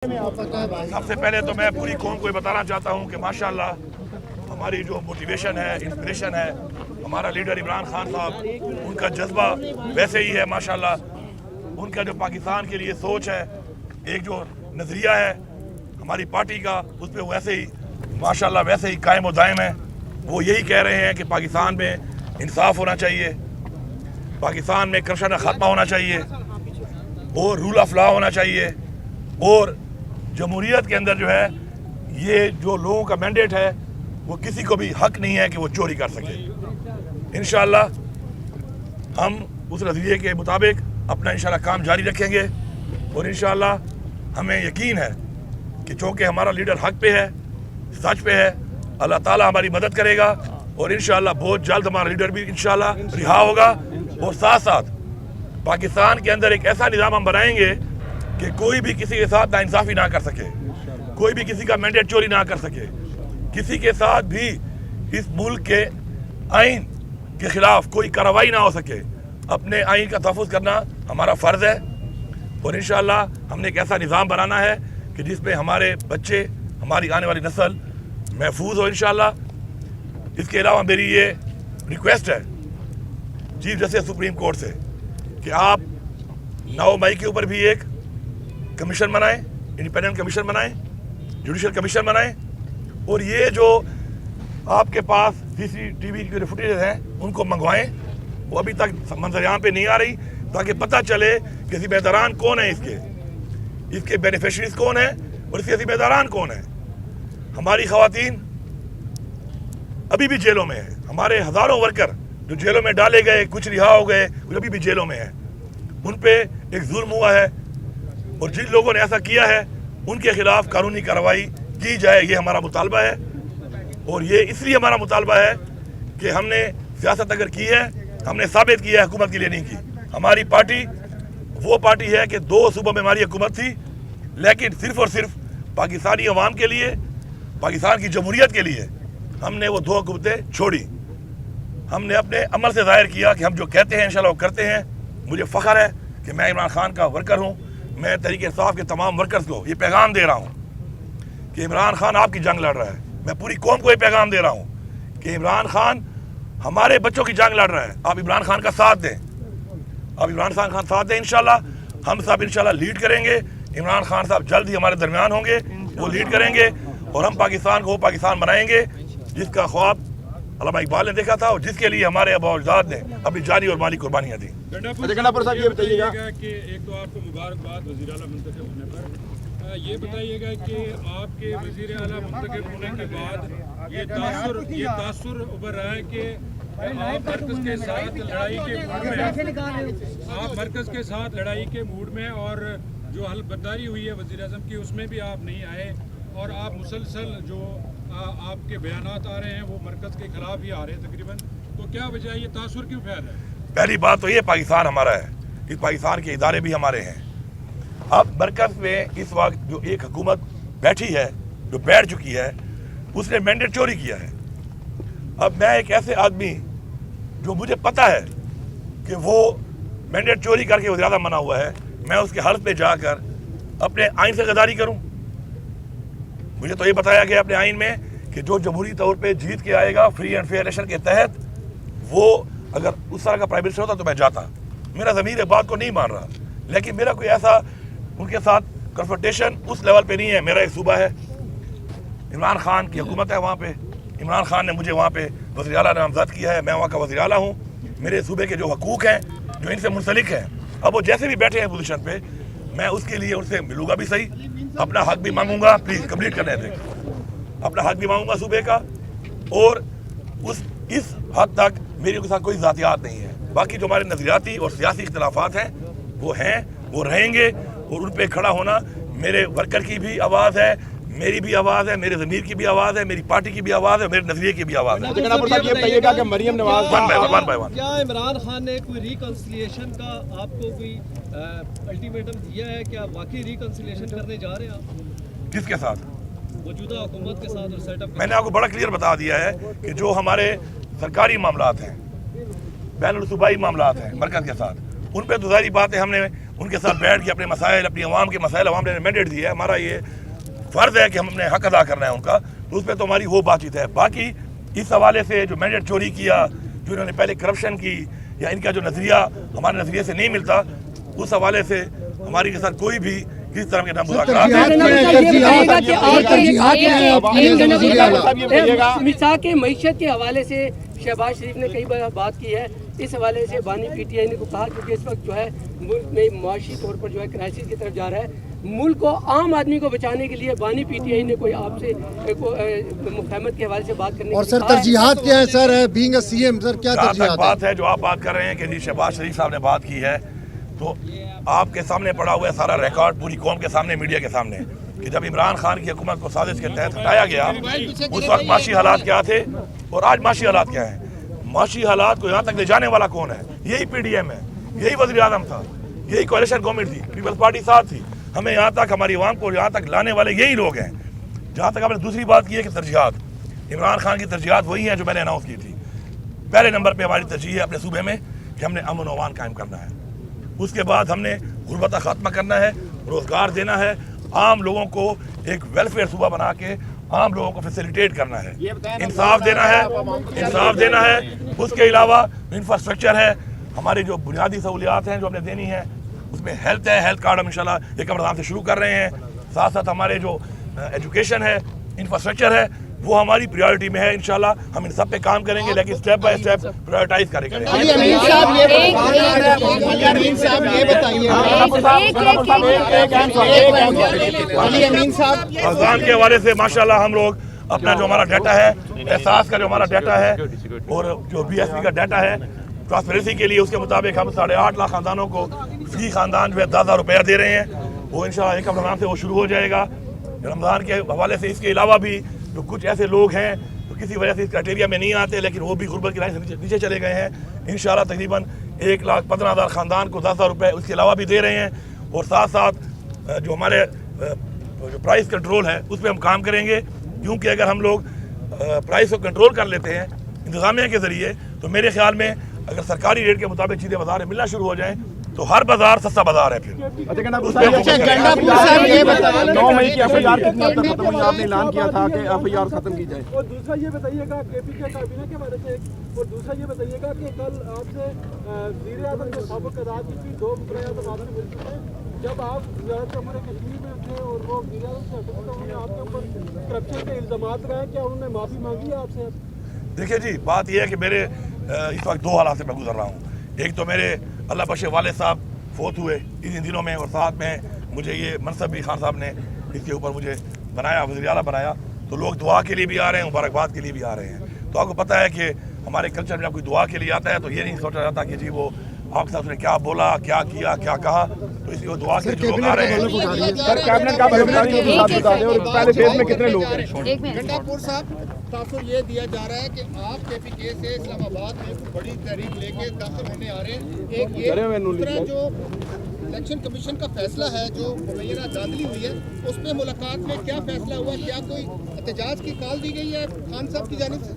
सबसे पहले तो मैं पूरी कौम को बताना चाहता हूं कि माशाल्लाह हमारी जो मोटिवेशन है, इंस्पिरेशन है, हमारा लीडर इमरान खान साहब, उनका जज्बा वैसे ही है माशाल्लाह। उनका जो पाकिस्तान के लिए सोच है, एक जो नज़रिया है हमारी पार्टी का, उस पर वैसे ही माशाल्लाह वैसे ही कायम और दायम है। वो यही कह रहे हैं कि पाकिस्तान में इंसाफ होना चाहिए, पाकिस्तान में करप्शन ख़त्म होना चाहिए और रूल ऑफ लॉ होना चाहिए, और जमहूरियत के अंदर जो है ये जो लोगों का मैंडेट है वो किसी को भी हक नहीं है कि वो चोरी कर सके। इंशाअल्लाह हम उस नज़रिए के मुताबिक अपना इंशाअल्लाह काम जारी रखेंगे और इंशाअल्लाह हमें यकीन है कि चूँकि हमारा लीडर हक पे है, सच पे है, अल्लाह ताला हमारी मदद करेगा और इंशाअल्लाह बहुत जल्द हमारा लीडर भी इंशाअल्लाह रिहा होगा। और साथ साथ पाकिस्तान के अंदर एक ऐसा निज़ाम हम बनाएंगे कि कोई भी किसी के साथ नाइंसाफ़ी ना कर सके, कोई भी किसी का मैंडेट चोरी ना कर सके, किसी के साथ भी इस मुल्क के आइन के ख़िलाफ़ कोई कार्रवाई ना हो सके। अपने आइन का तहफ़्फ़ुज़ करना हमारा फ़र्ज़ है और इंशाअल्लाह हमने एक ऐसा निज़ाम बनाना है कि जिसमें हमारे बच्चे, हमारी आने वाली नस्ल महफूज हो इंशाअल्लाह। इसके अलावा मेरी ये रिक्वेस्ट है चीफ जस्टिस सुप्रीम कोर्ट से कि आप 9 मई के ऊपर भी एक कमीशन बनाएं, इंडिपेंडेंट कमीशन बनाएं, जुडिशल कमीशन बनाएं, और ये जो आपके पास सीसीटीवी के फुटेज हैं उनको मंगवाएं। वो अभी तक मंजर-ए-आम पे नहीं आ रही, ताकि पता चले कि जिम्मेदारान कौन है, इसके बेनिफिशरीज कौन है और इसके जिम्मेदारान कौन है। हमारी ख़वातीन अभी भी जेलों में है, हमारे हज़ारों वर्कर जो जेलों में डाले गए, कुछ रिहा हो गए, कुछ अभी भी जेलों में है। उन पे एक जुल्म हुआ है और जिन लोगों ने ऐसा किया है उनके खिलाफ कानूनी कार्रवाई की जाए, ये हमारा मुतालबा है। और ये इसलिए हमारा मुतालबा है कि हमने सियासत अगर की है, हमने साबित किया है हुकूमत के लिए नहीं की। हमारी पार्टी वो पार्टी है कि 2 सूबों में हमारी हुकूमत थी, लेकिन सिर्फ और सिर्फ पाकिस्तानी अवाम के लिए, पाकिस्तान की जमहूरियत के लिए हमने वो 2 हुकूमतें छोड़ी। हमने अपने अमल से ज़ाहिर किया कि हम जो कहते हैं इंशाल्लाह वो करते हैं। मुझे फ़ख्र है कि मैं इमरान खान का वर्कर हूँ। मैं तहरीक इंसाफ के तमाम वर्कर्स को ये पैगाम दे रहा हूँ कि इमरान खान आपकी जंग लड़ रहा है। मैं पूरी कौम को ये पैगाम दे रहा हूँ कि इमरान खान हमारे बच्चों की जंग लड़ रहा है। आप इमरान खान का साथ दें, आप इमरान खान का साथ दें। इंशाल्लाह हम सब इंशाल्लाह लीड करेंगे। इमरान खान साहब जल्द ही हमारे दरमियान होंगे, वो लीड करेंगे और हम पाकिस्तान को वो पाकिस्तान बनाएंगे जिसका ख्वाब अल्लामा इकबाल ने देखा था और जिसके लिए हमारे आबा-ओ-अजदाद ने अपनी जानी और माली कुर्बानियाँ दी। गंडापुर साहब ये बताइएगा कि एक तो आपको मुबारकबाद वज़ीर आला मुंतखब होने पर, ये बताइएगा कि आपके वज़ीर आला मुंतखब होने के बाद ये तासुर उभर रहा है कि आप मरकज़ के साथ लड़ाई के मूड में, आप मरकज़ के साथ लड़ाई के मूड में, और जो हलबर्दारी हुई है वज़ीर आज़म की उसमें भी आप नहीं आए और आप मुसलसल जो आपके बयानात आ रहे हैं वो मरकज़ के खिलाफ ही आ रहे हैं तकरीबन। तो क्या वजह है, ये तासुर क्यों फैल रहा है? पहली बात तो ये पाकिस्तान हमारा है, इस पाकिस्तान के इदारे भी हमारे हैं। अब मरकज़ में इस वक्त जो एक हुकूमत बैठी है, जो बैठ चुकी है, उसने मैंडेट चोरी किया है। अब मैं एक ऐसे आदमी जो मुझे पता है कि वो मैंडेट चोरी करके वो ज़्यादा मना हुआ है, मैं उसके हल्फ पे जाकर अपने आइन से गद्दारी करूं? मुझे तो ये बताया गया अपने आइन में कि जो जमहूरी तौर पे जीत के आएगा फ्री एंड फेयर इलेक्शन के तहत, वो अगर उस तरह का प्राइम मिनिस्टर होता तो मैं जाता। मेरा ज़मीर बात को नहीं मान रहा, लेकिन मेरा कोई ऐसा उनके साथ कन्फ्रंटेशन उस लेवल पे नहीं है। मेरा एक सूबा है, इमरान खान की हुकूमत है, वहाँ पे इमरान खान ने मुझे वहाँ पे वज़ीर आला नामज़द किया है, मैं वहाँ का वज़ीर आला हूँ। मेरे सूबे के जो हकूक़ हैं, जो इनसे मुंसलिक हैं, अब वो जैसे भी बैठे हैं पोजीशन पे, मैं उसके लिए उनसे मिलूँगा भी सही, अपना हक भी मांगूंगा। प्लीज़ कंप्लीट करने दें, अपना हक भी मांगूंगा सूबे का, और इस हद तक मेरे के साथ कोई ज़ातियात नहीं है। बाकी जो हमारे नज़रियाती और सियासी इख्तिलाफात हैं, वो रहेंगे, और उन पर खड़ा होना मेरे वर्कर की भी आवाज़ है, मेरी भी आवाज़ है, मेरे ज़मीर की भी आवाज़ है, मेरी पार्टी की भी आवाज़ है, मेरे नज़रिए की भी आवाज़ है। गंडापुर साहब ये बताइएगा कि Maryam Nawaz one by one क्या इमरान खान ने कोई रिकंसिलिएशन का आपको कोई अल्टीमेटम दिया है? क्या वाकई रिकंसिलिएशन करने जा रहे हैं आप किसके साथ? मौजूदा हुकूमत के साथ और सेटअप? मैंने आपको बड़ा क्लियर बता दिया है कि जो हमारे सरकारी मामलात हैं, बैनुल सूबाई मामलात हैं मरकज़ के साथ, उन पर तो ज़ाहिर बात है हमने उनके साथ बैठ के अपने मसाइल, अपनी आवाम के मसाइल, आवाम ने मैंडेट दिया है, हमारा ये फ़र्ज़ है कि हम अपने हक़ अदा करना है उनका, तो उस पर तो हमारी वो बातचीत है। बाकी इस हवाले से जो मैंडेट चोरी किया, जो इन्होंने पहले करप्शन की, या इनका जो नज़रिया हमारे नज़रिए से नहीं मिलता, उस हवाले से हमारी के साथ कोई भी किस तरह के मिसाक के मईशत के हवाले से शहबाज शरीफ ने कई बार बात की है। इस हवाले से बानी पीटीआई ने को कहा क्योंकि इस वक्त जो है मुल्क में माशी तौर पर जो है क्राइसिस की तरफ जा रहा है। मुल्क को, आम आदमी को बचाने के लिए बानी पीटीआई ने कोई आपसे मुफाहमत के हवाले से बात करने और सर तरजीहात क्या है sir, being a CM sir क्या तरजीहात बात है जो आप बात कर रहे हैं कि जी शहबाज शरीफ साहब ने बात की है, तो आपके सामने पड़ा हुआ है सारा रिकॉर्ड पूरी कौम के सामने, मीडिया के सामने, कि जब इमरान खान की हुकूमत को साजिश के तहत हटाया गया उस वक्त माशी हालात क्या थे और आज माशी हालात क्या हैं। माशी हालात को यहाँ तक ले जाने वाला कौन है? यही पीडीएम है, यही वज़ीर आज़म था, यही कोalition गवर्नमेंट थी, पीपल्स पार्टी साथ थी। हमें यहाँ तक, हमारी आवाम को यहाँ तक लाने वाले यही लोग हैं। जहाँ तक आपने दूसरी बात की है कि तरजीहात, इमरान खान की तरजीहात वही हैं जो मैंने अनाउंस की थी। पहले नंबर पर हमारी तरजीह है अपने सूबे में कि हमने अमन व अमान कायम करना है, उसके बाद हमने गुर्बत का खात्मा करना है, रोज़गार देना है, आम लोगों को एक वेलफेयर सूबा बना के आम लोगों को फैसिलिटेट करना है, इंसाफ देना है, इंसाफ देना है। उसके अलावा इंफ्रास्ट्रक्चर है, हमारी जो बुनियादी सहूलियात हैं जो हमने देनी है, उसमें हेल्थ है, हेल्थ कार्ड हम इंशाल्लाह 1 रमज़ान से शुरू कर रहे हैं। साथ साथ हमारे जो एजुकेशन है, इंफ्रास्ट्रक्चर है, वो हमारी प्रायोरिटी में है। इंशाल्लाह हम इन सब पे काम करेंगे, लेकिन स्टेप बाय स्टेप प्रायोरिटाइज करेंगे। रमज़ान के हवाले से माशाल्लाह हम लोग अपना जो हमारा डाटा है, एहसास का जो हमारा डाटा है और जो BSP का डाटा है ट्रांसपेरेंसी के लिए, उसके मुताबिक हम 8.5 लाख खानदानों को फी खानदान जो है 10,000 रुपया दे रहे हैं। वो इंशाल्लाह 1 रमज़ान से वो शुरू हो जाएगा। रमज़ान के हवाले से इसके अलावा भी जो कुछ ऐसे लोग हैं तो किसी वजह से इस क्राइटेरिया में नहीं आते, लेकिन वो भी गुर्बत की लाइन से नीचे चले गए हैं, इंशाल्लाह तकरीबन 1,15,000 खानदान को 10,000 रुपये उसके अलावा भी दे रहे हैं। और साथ साथ जो हमारे जो प्राइस कंट्रोल है उस पर हम काम करेंगे, क्योंकि अगर हम लोग प्राइस को कंट्रोल कर लेते हैं इंतज़ामिया के ज़रिए, तो मेरे ख्याल में अगर सरकारी रेट के मुताबिक चीज़ें बाजार में मिलना शुरू हो जाएँ तो हर बाजार सस्ता बाजार है। फिर 9 मई की FIR कितनी हद तक खत्म हुई? आपने ऐलान किया था कि FIR खत्म की जाए। और दूसरा ये बताइएगा KP के काबीना के बारे में, और दूसरा ये बताइएगा कि कल आपसे वज़ीर आज़म के साबिक़ कराची की 2 मुकर्रर आपसे मिल चुके हैं। जब आप वज़ारत उमूर कश्मीर में थे और वो वज़ीर आज़म से हटे तो उन्होंने आपके ऊपर करप्शन के इल्ज़ामात लगाए, क्या उन्होंने माफ़ी मांगी है आपसे? देखिए जी, बात यह है कि मेरे इस वक्त 2 हालात से मैं गुजर रहा हूँ। एक तो मेरे अल्लाह बख्शे वाले साहब फोत हुए इन दिनों में, और साथ में मुझे ये मनसब भी खान साहब ने इसके ऊपर मुझे बनाया, वज़ीर आला बनाया, तो लोग दुआ के लिए भी आ रहे हैं, मुबारकबाद के लिए भी आ रहे हैं। तो आपको पता है कि हमारे कल्चर में जब कोई दुआ के लिए आता है तो ये नहीं सोचा जाता कि जी वो आपके साथ उसने क्या बोला, क्या किया, क्या कहा, तो इसलिए वो दुआ के लिए लोग आ रहे हैं। सर कैबिनेट का और पहले फेज में कितने लोग हैं? गंडापुर साहब तासुर ये दिया जा रहा है कि आप KPK से इस्लामाबाद में बड़ी तहरीक लेके 10 महीने आ रहे हैं। एक ये दूसरा जो इलेक्शन कमीशन का फैसला है जो मुबैना धांधली हुई है, उस पर मुलाकात में क्या फैसला हुआ? क्या कोई एहतजाज की कॉल दी गई है खान साहब की जानिब से?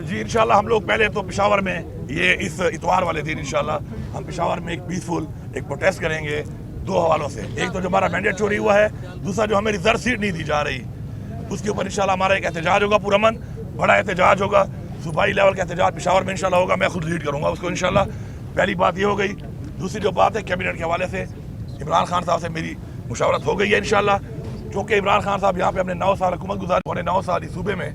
जी इंशाल्लाह हम लोग पहले तो पेशावर में ये इस इतवार वाले दिन इंशाल्लाह हम पेशावर में एक पीसफुल एक प्रोटेस्ट करेंगे 2 हवालों से। एक तो जो हमारा मैंडेट चोरी हुआ है, दूसरा जो हमें रिजर्व सीट नहीं दी जा रही, उसके ऊपर इंशाल्लाह हमारा एक एहतजाज होगा, पुरअमन बड़ा एहतजाज होगा, सूबाई लेवल का एहतजाज पेशावर में इंशाल्लाह होगा। मैं खुद लीड करूँगा उसको इंशाल्लाह। पहली बात ये हो गई। दूसरी जो बात है कैबिनेट के हवाले से इमरान खान साहब से मेरी मुशावरत हो गई है इंशाल्लाह, क्योंकि इमरान खान साहब यहाँ पे अपने 9 साल हुकूमत गुजारी, उन्होंने 9 साल इस सूबे में,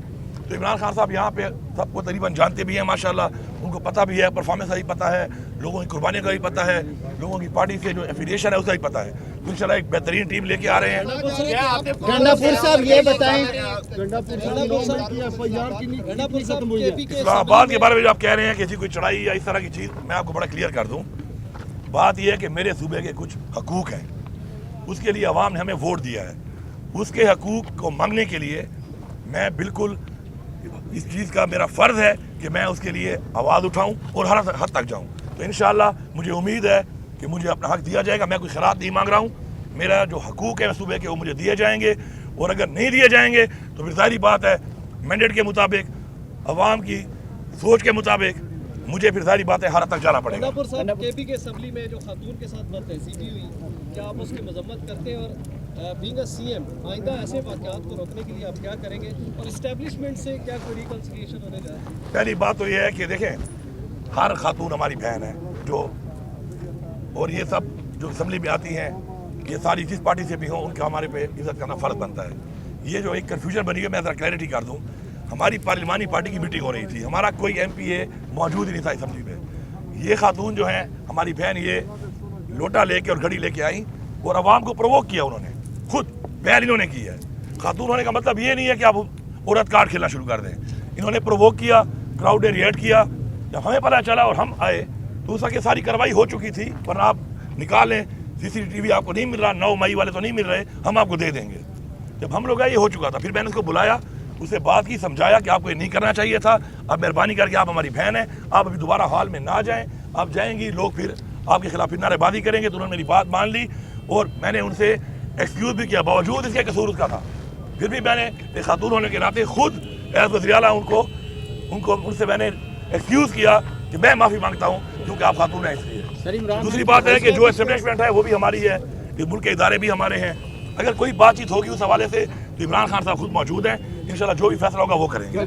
तो इमरान खान साहब यहाँ पे सबको तकरीबन जानते भी हैं माशाल्लाह, उनको पता भी है, परफॉर्मेंस का भी पता है, लोगों की कुर्बानी का भी पता है, लोगों की पार्टी से जो एफिलिएशन है उसका भी पता है। तो इंशाल्लाह एक बेहतरीन टीम लेके आ रहे हैं। गंडापुर साहब ये बताएं, इस्लामाबाद के बारे में जो आप कह रहे हैं कि जी कोई चढ़ाई या इस तरह की चीज़, मैं आपको बड़ा क्लियर कर दूँ। बात यह है कि मेरे सूबे के कुछ हकूक़ हैं, उसके लिए अवाम ने हमें वोट दिया है, उसके हकूक़ को मांगने के लिए मैं बिल्कुल इस चीज़ का मेरा फ़र्ज़ है कि मैं उसके लिए आवाज़ उठाऊं और हर हद तक जाऊं। तो इंशाअल्लाह मुझे उम्मीद है कि मुझे अपना हक दिया जाएगा। मैं कोई खैरात नहीं मांग रहा हूं, मेरा जो हकूक़ है सूबे के वो मुझे दिए जाएंगे, और अगर नहीं दिए जाएंगे तो फिर सारी बात है मैंडेट के मुताबिक, अवाम की सोच के मुताबिक मुझे फिर सारी बातें हर हद तक जाना पड़ेगा। गंगापुर साहब केपी के असम्बली में जो खातून के साथ बदतहजीबी हुई, क्या आप उसकी मजम्मत करते हैं? और बीइंग अ सीएम आइंदा ऐसे वाक़यात को रोकने के लिए आप क्या करेंगे? और इस्टेब्लिशमेंट से क्या कोई रिकन्सिलिएशन होने जा रहा है? पहली बात तो ये है कि देखें, हर खातून हमारी बहन है जो, और ये सब जो असम्बली में आती हैं, ये सारी जिस पार्टी से भी हों उनका हमारे पे इज्जत करना फ़र्ज बनता है। ये जो एक कन्फ्यूजन बनी है, मैं ज़रा क्लैरिटी कर दूँ। हमारी पार्लिमानी पार्टी की मीटिंग हो रही थी, हमारा कोई MPA मौजूद ही नहीं था असम्बली में। ये खातून जो हैं हमारी बहन, ये लोटा लेके और घड़ी लेके आई और आवाम को प्रोवोक किया उन्होंने, खुद पहल इन्होंने की है। खातून होने का मतलब ये नहीं है कि आप औरत कार्ड खेलना शुरू कर दें। इन्होंने प्रोवोक किया, क्राउड ने रिएक्ट किया। जब हमें पता चला और हम आए तो उस वक्त सारी कार्रवाई हो चुकी थी, वरना आप निकालें, CCTV आपको नहीं मिल रहा, 9 मई वाले तो नहीं मिल रहे, हम आपको दे देंगे। जब हम लोग आए ये हो चुका था। फिर मैंने उसको बुलाया, उससे बात की, समझाया कि आपको ये नहीं करना चाहिए था। अब मेहरबानी करके आप हमारी बहन हैं, आप अभी दोबारा हॉल में ना जाएं। आप जाएंगी लोग फिर आपके खिलाफ फिर नारेबाजी करेंगे। तो उन्होंने मेरी बात मान ली और मैंने उनसे एक्सक्यूज़ भी किया, बावजूद इसके कसूर उसका था। फिर भी मैंने एक खातून होने के नाते खुद एज वज़ीर आला उनसे मैंने एक्सक्यूज़ किया कि मैं माफ़ी मांगता हूँ क्योंकि आप खातून हैं इसलिए। दूसरी बात है कि जो एस्टेब्लिशमेंट है वो भी हमारी है, ये मुल्क के इदारे भी हमारे हैं। अगर कोई बातचीत होगी उस हवाले से तो इमरान खान साहब खुद मौजूद हैं, इंशाल्लाह जो भी फैसला होगा वो करेंगे।